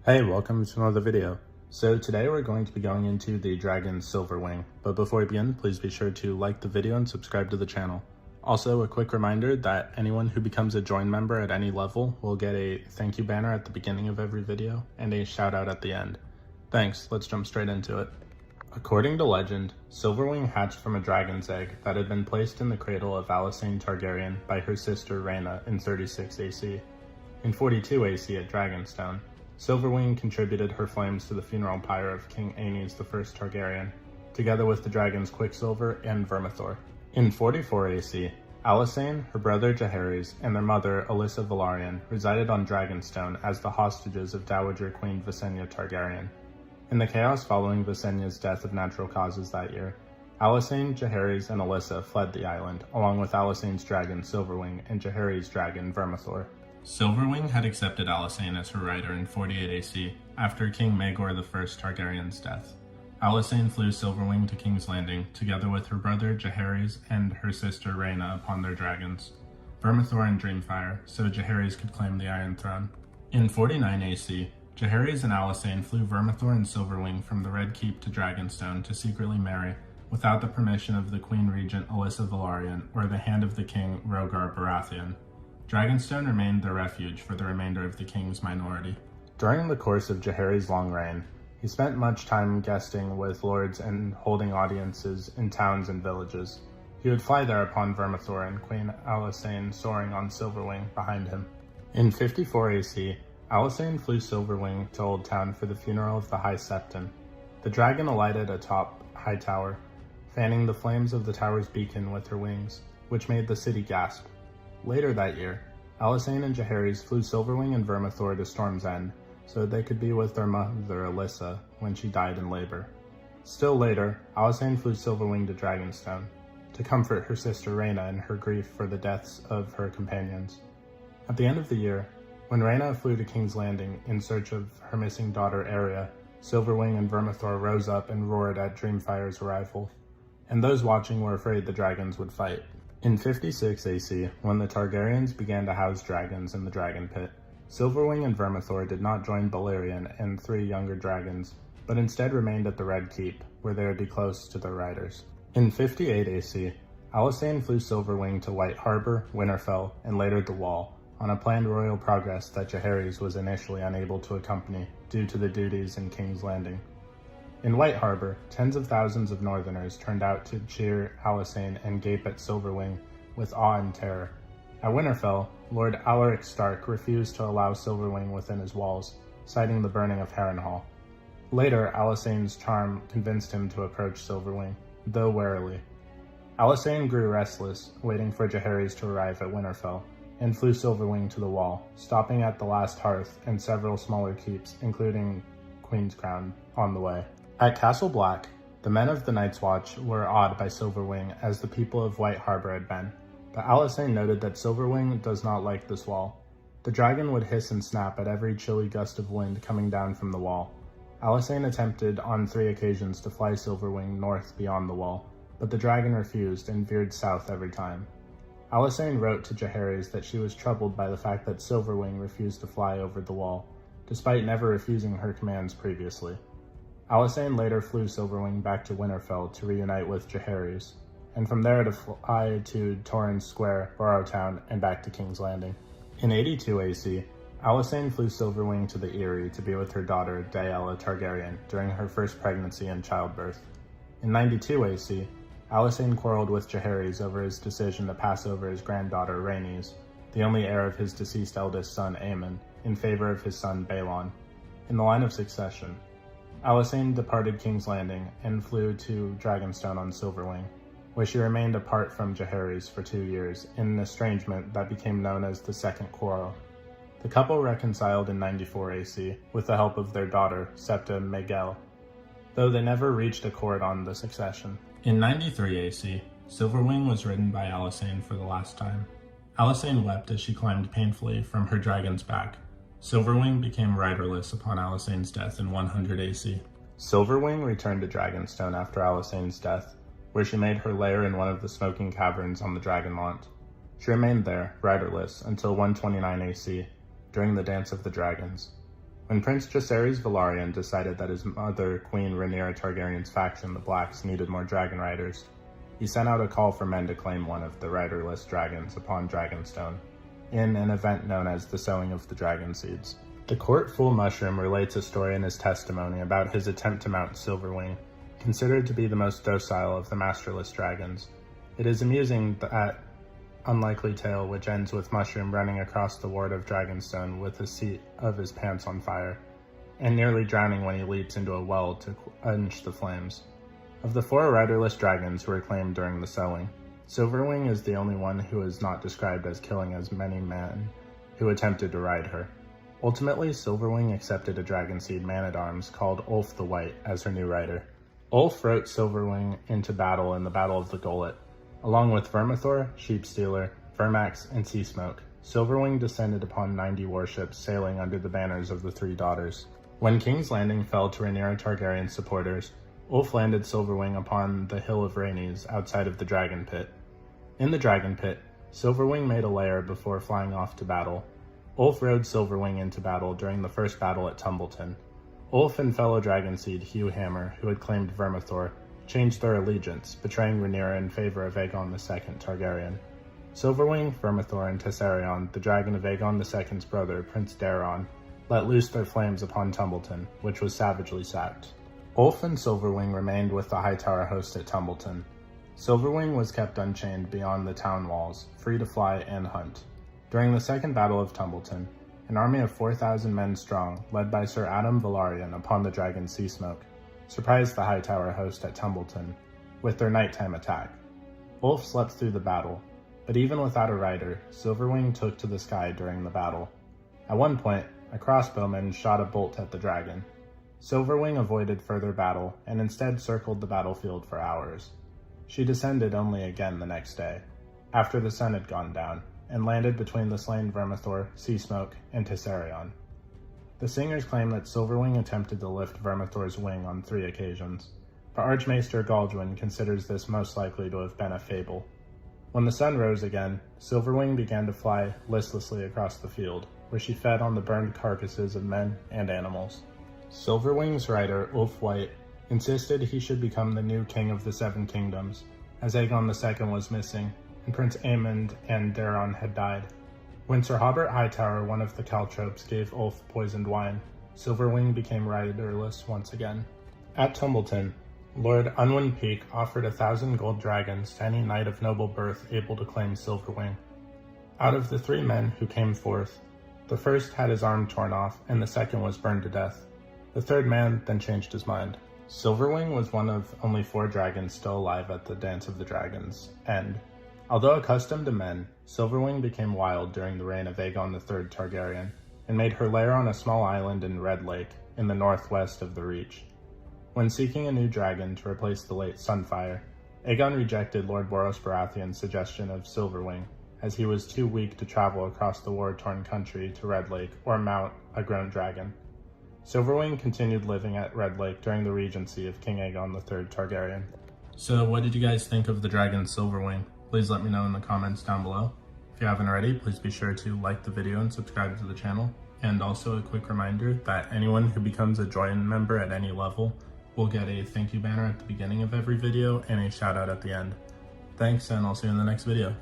Hey, welcome to another video. So today we're going to be going into the dragon Silverwing, but before we begin, please be sure to like the video and subscribe to the channel. Also, a quick reminder that anyone who becomes a join member at any level will get a thank you banner at the beginning of every video and a shout out at the end. Thanks, let's jump straight into it. According to legend, Silverwing hatched from a dragon's egg that had been placed in the cradle of Alysanne Targaryen by her sister Rhaena in 36 AC. In 42 AC at Dragonstone, Silverwing contributed her flames to the funeral pyre of King Aenys I Targaryen, together with the dragons Quicksilver and Vermithor. In 44 AC, Alysanne, her brother Jaehaerys, and their mother Alyssa Velaryon resided on Dragonstone as the hostages of Dowager Queen Visenya Targaryen. In the chaos following Visenya's death of natural causes that year, Alysanne, Jaehaerys, and Alyssa fled the island, along with Alysanne's dragon Silverwing and Jaehaerys' dragon Vermithor. Silverwing had accepted Alysanne as her rider in 48 AC after King Maegor I Targaryen's death. Alysanne flew Silverwing to King's Landing together with her brother Jaehaerys and her sister Rhaena upon their dragons, Vermithor and Dreamfire, so Jaehaerys could claim the Iron Throne. In 49 AC, Jaehaerys and Alysanne flew Vermithor and Silverwing from the Red Keep to Dragonstone to secretly marry, without the permission of the Queen Regent Alyssa Velaryon or the hand of the King Rhaegar Baratheon. Dragonstone remained their refuge for the remainder of the king's minority. During the course of Jaehaerys' long reign, he spent much time guesting with lords and holding audiences in towns and villages. He would fly there upon Vermithor and Queen Alysanne soaring on Silverwing behind him. In 54 AC, Alysanne flew Silverwing to Old Town for the funeral of the High Septon. The dragon alighted atop High Tower, fanning the flames of the tower's beacon with her wings, which made the city gasp. Later that year, Alysanne and Jaehaerys flew Silverwing and Vermithor to Storm's End so that they could be with their mother Alyssa when she died in labor. Still later, Alysanne flew Silverwing to Dragonstone to comfort her sister Rhaena in her grief for the deaths of her companions. At the end of the year, when Rhaena flew to King's Landing in search of her missing daughter Arya, Silverwing and Vermithor rose up and roared at Dreamfire's arrival, and those watching were afraid the dragons would fight. In 56 AC, when the Targaryens began to house dragons in the Dragon Pit, Silverwing and Vermithor did not join Balerion and three younger dragons, but instead remained at the Red Keep, where they would be close to their riders. In 58 AC, Alysanne flew Silverwing to White Harbor, Winterfell, and later the Wall, on a planned royal progress that Jaehaerys was initially unable to accompany due to the duties in King's Landing. In White Harbor, tens of thousands of Northerners turned out to cheer Alysanne and gape at Silverwing with awe and terror. At Winterfell, Lord Alaric Stark refused to allow Silverwing within his walls, citing the burning of Harrenhal. Later, Alysanne's charm convinced him to approach Silverwing, though warily. Alysanne grew restless, waiting for Jaehaerys to arrive at Winterfell, and flew Silverwing to the Wall, stopping at the Last Hearth and several smaller keeps, including Queen's Crown, on the way. At Castle Black, the men of the Night's Watch were awed by Silverwing as the people of White Harbor had been, but Alysanne noted that Silverwing does not like this wall. The dragon would hiss and snap at every chilly gust of wind coming down from the wall. Alysanne attempted on 3 occasions to fly Silverwing north beyond the wall, but the dragon refused and veered south every time. Alysanne wrote to Jaehaerys that she was troubled by the fact that Silverwing refused to fly over the wall, despite never refusing her commands previously. Alysanne later flew Silverwing back to Winterfell to reunite with Jaehaerys, and from there to fly to Torrhen's Square, Barrowtown, and back to King's Landing. In 82 AC, Alysanne flew Silverwing to the Eyrie to be with her daughter Daella Targaryen during her first pregnancy and childbirth. In 92 AC, Alysanne quarreled with Jaehaerys over his decision to pass over his granddaughter Rhaenys, the only heir of his deceased eldest son Aemon, in favor of his son Balon. In the line of succession, Alysanne departed King's Landing and flew to Dragonstone on Silverwing, where she remained apart from Jaehaerys for 2 years in an estrangement that became known as the Second Quarrel. The couple reconciled in 94 AC with the help of their daughter, Septa Maegelle, though they never reached accord on the succession. In 93 AC, Silverwing was ridden by Alysanne for the last time. Alysanne wept as she climbed painfully from her dragon's back. Silverwing became riderless upon Alysanne's death in 100 AC. Silverwing returned to Dragonstone after Alysanne's death, where she made her lair in one of the smoking caverns on the Dragonmont. She remained there, riderless, until 129 AC, during the Dance of the Dragons. When Prince Jacaerys Velaryon decided that his mother, Queen Rhaenyra Targaryen's faction, the Blacks, needed more dragon riders, he sent out a call for men to claim one of the riderless dragons upon Dragonstone, in an event known as the Sowing of the Dragon Seeds. The court fool Mushroom relates a story in his testimony about his attempt to mount Silverwing, considered to be the most docile of the masterless dragons. It is amusing that unlikely tale which ends with Mushroom running across the ward of Dragonstone with the seat of his pants on fire, and nearly drowning when he leaps into a well to quench the flames. Of the 4 riderless dragons who were claimed during the sowing, Silverwing is the only one who is not described as killing as many men who attempted to ride her. Ultimately, Silverwing accepted a dragonseed man-at-arms called Ulf the White as her new rider. Ulf wrote Silverwing into battle in the Battle of the Gullet. Along with Vermithor, Sheepstealer, Vermax, and Seasmoke, Silverwing descended upon 90 warships sailing under the banners of the 3 daughters. When King's Landing fell to Rhaenyra Targaryen's supporters, Ulf landed Silverwing upon the Hill of Rhaenys outside of the Dragon Pit. In the Dragon Pit, Silverwing made a lair before flying off to battle. Ulf rode Silverwing into battle during the first battle at Tumbleton. Ulf and fellow Dragonseed Hugh Hammer, who had claimed Vermithor, changed their allegiance, betraying Rhaenyra in favor of Aegon II Targaryen. Silverwing, Vermithor, and Tessarion, the dragon of Aegon II's brother, Prince Daeron, let loose their flames upon Tumbleton, which was savagely sacked. Ulf and Silverwing remained with the Hightower host at Tumbleton. Silverwing was kept unchained beyond the town walls, free to fly and hunt. During the Second Battle of Tumbleton, an army of 4,000 men strong, led by Sir Adam Velaryon upon the dragon Seasmoke, surprised the Hightower host at Tumbleton with their nighttime attack. Ulf slept through the battle, but even without a rider, Silverwing took to the sky during the battle. At one point, a crossbowman shot a bolt at the dragon. Silverwing avoided further battle and instead circled the battlefield for hours. She descended only again the next day, after the sun had gone down, and landed between the slain Vermithor, Seasmoke, and Tessarion. The singers claim that Silverwing attempted to lift Vermithor's wing on 3 occasions, but Archmaester Galdwin considers this most likely to have been a fable. When the sun rose again, Silverwing began to fly listlessly across the field, where she fed on the burned carcasses of men and animals. Silverwing's rider, Ulf White, insisted he should become the new king of the 7 kingdoms, as Aegon II was missing, and Prince Aemond and Daeron had died. When Sir Hobart Hightower, one of the caltropes, gave Ulf poisoned wine, Silverwing became riderless once again. At Tumbleton, Lord Unwin Peak offered 1,000 gold dragons to any knight of noble birth able to claim Silverwing. Out of the 3 men who came forth, the first had his arm torn off and the second was burned to death. The 3rd man then changed his mind. Silverwing was one of only 4 dragons still alive at the Dance of the Dragons end. Although accustomed to men, Silverwing became wild during the reign of Aegon III Targaryen, and made her lair on a small island in Red Lake, in the northwest of the Reach. When seeking a new dragon to replace the late Sunfire, Aegon rejected Lord Boros Baratheon's suggestion of Silverwing, as he was too weak to travel across the war-torn country to Red Lake or mount a grown dragon. Silverwing continued living at Red Lake during the regency of King Aegon III Targaryen. So what did you guys think of the dragon Silverwing? Please let me know in the comments down below. If you haven't already, please be sure to like the video and subscribe to the channel. And also a quick reminder that anyone who becomes a Join member at any level will get a thank you banner at the beginning of every video and a shout out at the end. Thanks, and I'll see you in the next video.